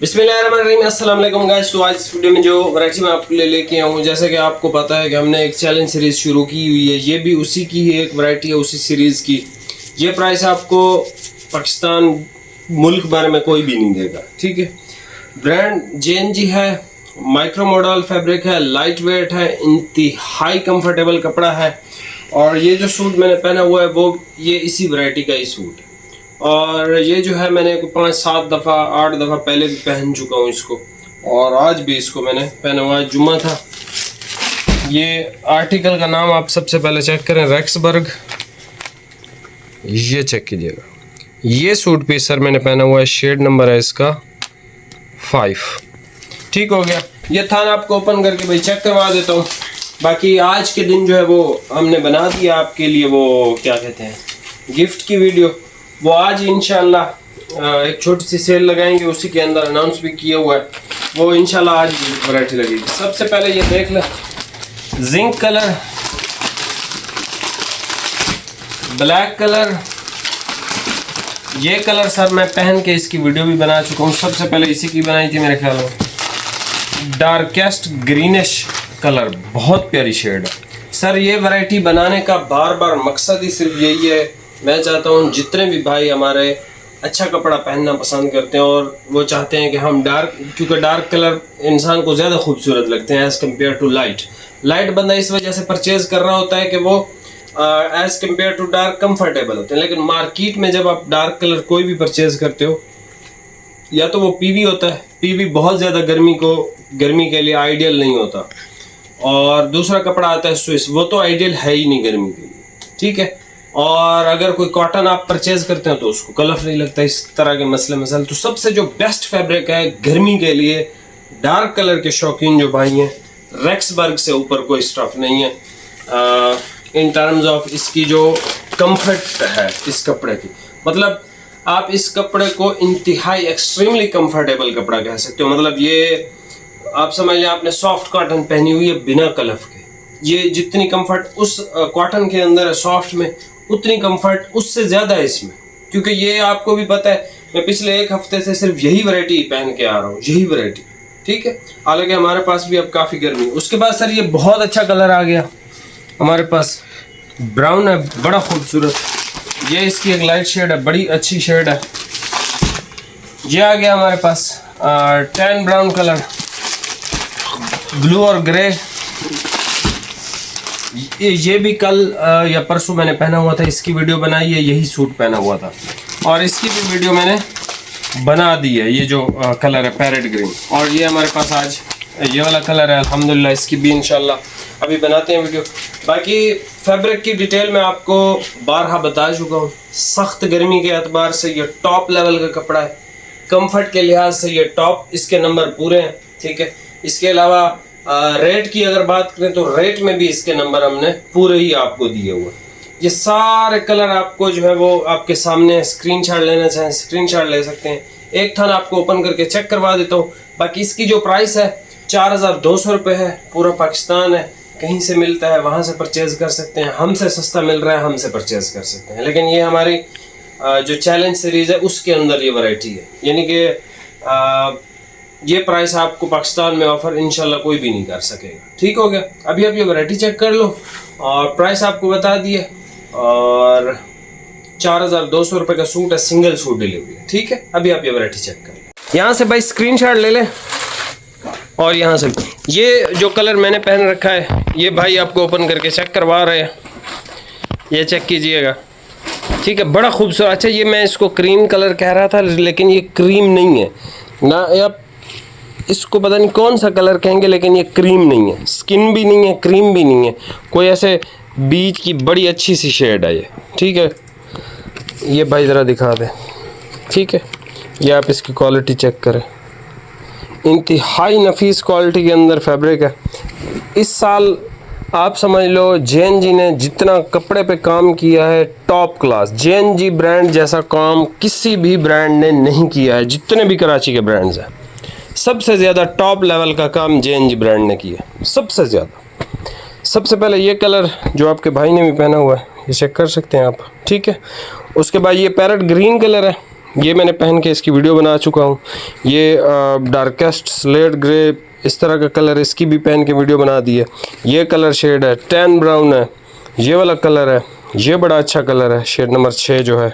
बिस्मिल्लाहिर्रहमानिर्रहीम, अस्सलाम वालेकुम गाइस। तो आज इस वीडियो में जो वैरायटी मैं आपके लिए लेके आया हूँ, जैसे कि आपको पता है कि हमने एक चैलेंज सीरीज़ शुरू की हुई है। ये भी उसी की ही एक वैरायटी है, उसी सीरीज़ की। ये प्राइस आपको पाकिस्तान मुल्क भर में कोई भी नहीं देगा, ठीक है। ब्रांड JNG है, माइक्रो मॉडल फैब्रिक है, लाइट वेट है, इंतहाई कंफर्टेबल कपड़ा है। और ये जो सूट मैंने पहना हुआ है वो ये इसी वैरायटी का ही सूट है। और ये जो है मैंने 5-7 दफ़ा 8 दफ़ा पहले भी पहन चुका हूँ इसको, और आज भी इसको मैंने पहना हुआ है। जुम्मा था। ये आर्टिकल का नाम आप सबसे पहले चेक करें, रेक्सबर्ग। ये चेक कीजिएगा, ये सूट पीस सर मैंने पहना हुआ है, शेड नंबर है इसका 5। ठीक हो गया। ये थान आपको ओपन करके भाई चेक करवा देता हूँ। बाकी आज के दिन जो है वो हमने बना दिया आपके लिए, वो क्या कहते हैं, गिफ्ट की वीडियो। वो आज इंशाल्लाह एक छोटी सी सेल लगाएंगे, उसी के अंदर अनाउंस भी किया हुआ है। वो इंशाल्लाह आज वैरायटी लगेगी। सबसे पहले ये देख लें, जिंक कलर, ब्लैक कलर। ये कलर सर मैं पहन के इसकी वीडियो भी बना चुका हूँ। सबसे पहले इसी की बनाई थी मेरे ख्याल में। डार्केस्ट ग्रीनिश कलर, बहुत प्यारी शेड है सर। ये वैरायटी बनाने का बार बार मकसद ही सिर्फ यही है, मैं चाहता हूँ जितने भी भाई हमारे अच्छा कपड़ा पहनना पसंद करते हैं और वो चाहते हैं कि हम डार्क, क्योंकि डार्क कलर इंसान को ज़्यादा खूबसूरत लगते हैं एज़ कम्पेयर टू लाइट बंदा इस वजह से परचेज कर रहा होता है कि वो as compare to dark comfortable होते हैं। लेकिन मार्केट में जब आप डार्क कलर कोई भी परचेज करते हो, या तो वो पीवी होता है, पीवी बहुत ज़्यादा गर्मी के लिए आइडियल नहीं होता, और दूसरा कपड़ा आता है स्विस, वो तो आइडियल है ही नहीं गर्मी के लिए, ठीक है। और अगर कोई कॉटन आप परचेज करते हैं तो उसको कलर नहीं लगता, इस तरह के मसले। तो सबसे जो बेस्ट फैब्रिक है गर्मी के लिए, डार्क कलर के शौकीन जो भाई हैं, रेक्सबर्ग से ऊपर कोई स्टफ नहीं है इन टर्म्स ऑफ इसकी जो कंफर्ट है इस कपड़े की। मतलब आप इस कपड़े को इंतहाई एक्सट्रीमली कंफर्टेबल कपड़ा कह सकते हो। मतलब ये आप समझ लें आपने सॉफ्ट कॉटन पहनी हुई है बिना कलफ के। ये जितनी कंफर्ट उस कॉटन के अंदर है सॉफ्ट में, उतनी कंफर्ट उससे ज़्यादा है इसमें। क्योंकि ये आपको भी पता है, मैं पिछले 1 हफ्ते से सिर्फ यही वैरायटी पहन के आ रहा हूँ, यही वैरायटी, ठीक है। हालांकि हमारे पास भी अब काफ़ी गर्मी। उसके बाद सर ये बहुत अच्छा कलर आ गया हमारे पास, ब्राउन है, बड़ा खूबसूरत। ये इसकी एक लाइट शेड है, बड़ी अच्छी शेड है। ये आ गया हमारे पास टैन ब्राउन कलर, ब्लू और ग्रे। ये भी कल या परसों मैंने पहना हुआ था, इसकी वीडियो बनाई है, यही सूट पहना हुआ था, और इसकी भी वीडियो मैंने बना दी है। ये जो कलर है पैरेट ग्रीन, और ये हमारे पास आज ये वाला कलर है अल्हम्दुलिल्लाह। इसकी भी इंशाल्लाह अभी बनाते हैं वीडियो। बाकी फैब्रिक की डिटेल मैं आपको बारहा बता चुका हूँ। सख्त गर्मी के एतबार से ये टॉप लेवल का कपड़ा है, कंफर्ट के लिहाज से ये टॉप, इसके नंबर पूरे हैं, ठीक है। इसके अलावा रेट की अगर बात करें तो रेट में भी इसके नंबर हमने पूरे ही आपको दिए हुए। ये सारे कलर आपको जो है वो आपके सामने, स्क्रीनशॉट लेना चाहें स्क्रीनशॉट ले सकते हैं। एक थान आपको ओपन करके चेक करवा देता हूँ। बाकी इसकी जो प्राइस है 4200 रुपये है। पूरा पाकिस्तान है, कहीं से मिलता है वहाँ से परचेज कर सकते हैं। हमसे सस्ता मिल रहा है, हमसे परचेज कर सकते हैं। लेकिन ये हमारी जो चैलेंज सीरीज़ है उसके अंदर ये वैरायटी है, यानी कि ये प्राइस आपको पाकिस्तान में ऑफर इंशाल्लाह कोई भी नहीं कर सकेगा। ठीक हो गया। अभी आप ये वैरायटी चेक कर लो, और प्राइस आपको बता दिए, और 4200 रुपये का सूट है, सिंगल सूट डिलीवरी है, ठीक है। अभी आप ये वैरायटी चेक कर लें। यहाँ से भाई स्क्रीनशॉट ले लें, और यहाँ से ये जो कलर मैंने पहन रखा है ये भाई आपको ओपन करके चेक करवा रहे हैं, ये चेक कीजिएगा, ठीक है। बड़ा खूबसूरत। अच्छा, ये मैं इसको क्रीम कलर कह रहा था, लेकिन ये क्रीम नहीं है ना, या इसको पता नहीं कौन सा कलर कहेंगे, लेकिन ये क्रीम नहीं है, स्किन भी नहीं है, क्रीम भी नहीं है, कोई ऐसे बीच की बड़ी अच्छी सी शेड है ये, ठीक है। ये भाई ज़रा दिखा दें, ठीक है। ये आप इसकी क्वालिटी चेक करें, इंतहाई नफीस क्वालिटी के अंदर फैब्रिक है। इस साल आप समझ लो JNG ने जितना कपड़े पे काम किया है टॉप क्लास, JNG ब्रांड जैसा काम किसी भी ब्रांड ने नहीं किया है। जितने भी कराची के ब्रांड्स हैं, सबसे ज़्यादा टॉप लेवल का काम JNG ब्रांड ने किया, सबसे ज़्यादा। सबसे पहले ये कलर जो आपके भाई ने भी पहना हुआ है, ये चेक कर सकते हैं आप, ठीक है। उसके बाद ये पैरेट ग्रीन कलर है, ये मैंने पहन के इसकी वीडियो बना चुका हूँ। ये डार्केस्ट स्लेट ग्रे इस तरह का कलर, इसकी भी पहन के वीडियो बना दी है। ये कलर शेड है, टैन ब्राउन है, ये वाला कलर है, ये बड़ा अच्छा कलर है, शेड नंबर 6 जो है।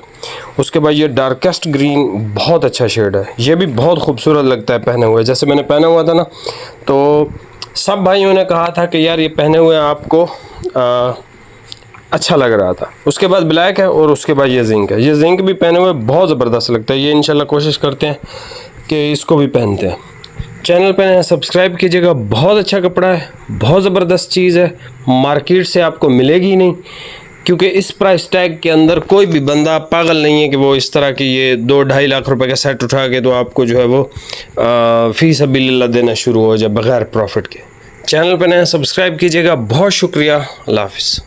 उसके बाद ये डार्केस्ट ग्रीन बहुत अच्छा शेड है, ये भी बहुत खूबसूरत लगता है पहने हुए। जैसे मैंने पहना हुआ था ना, तो सब भाइयों ने कहा था कि यार ये पहने हुए आपको अच्छा लग रहा था। उसके बाद ब्लैक है और उसके बाद ये जिंक है। ये जिंक भी पहने हुए बहुत ज़बरदस्त लगता है। ये इंशाल्लाह कोशिश करते हैं कि इसको भी पहनते हैं। चैनल पे सब्सक्राइब कीजिएगा, बहुत अच्छा कपड़ा है, बहुत ज़बरदस्त चीज़ है, मार्केट से आपको मिलेगी ही नहीं, क्योंकि इस प्राइस टैग के अंदर कोई भी बंदा पागल नहीं है कि वो इस तरह की ये 2-2.5 लाख रुपए का सेट उठा के तो आपको जो है वो फी सबीलिल्लाह देना शुरू हो जाए बग़ैर प्रॉफिट के। चैनल पे नया सब्सक्राइब कीजिएगा। बहुत शुक्रिया। अल्लाह हाफ़िज़।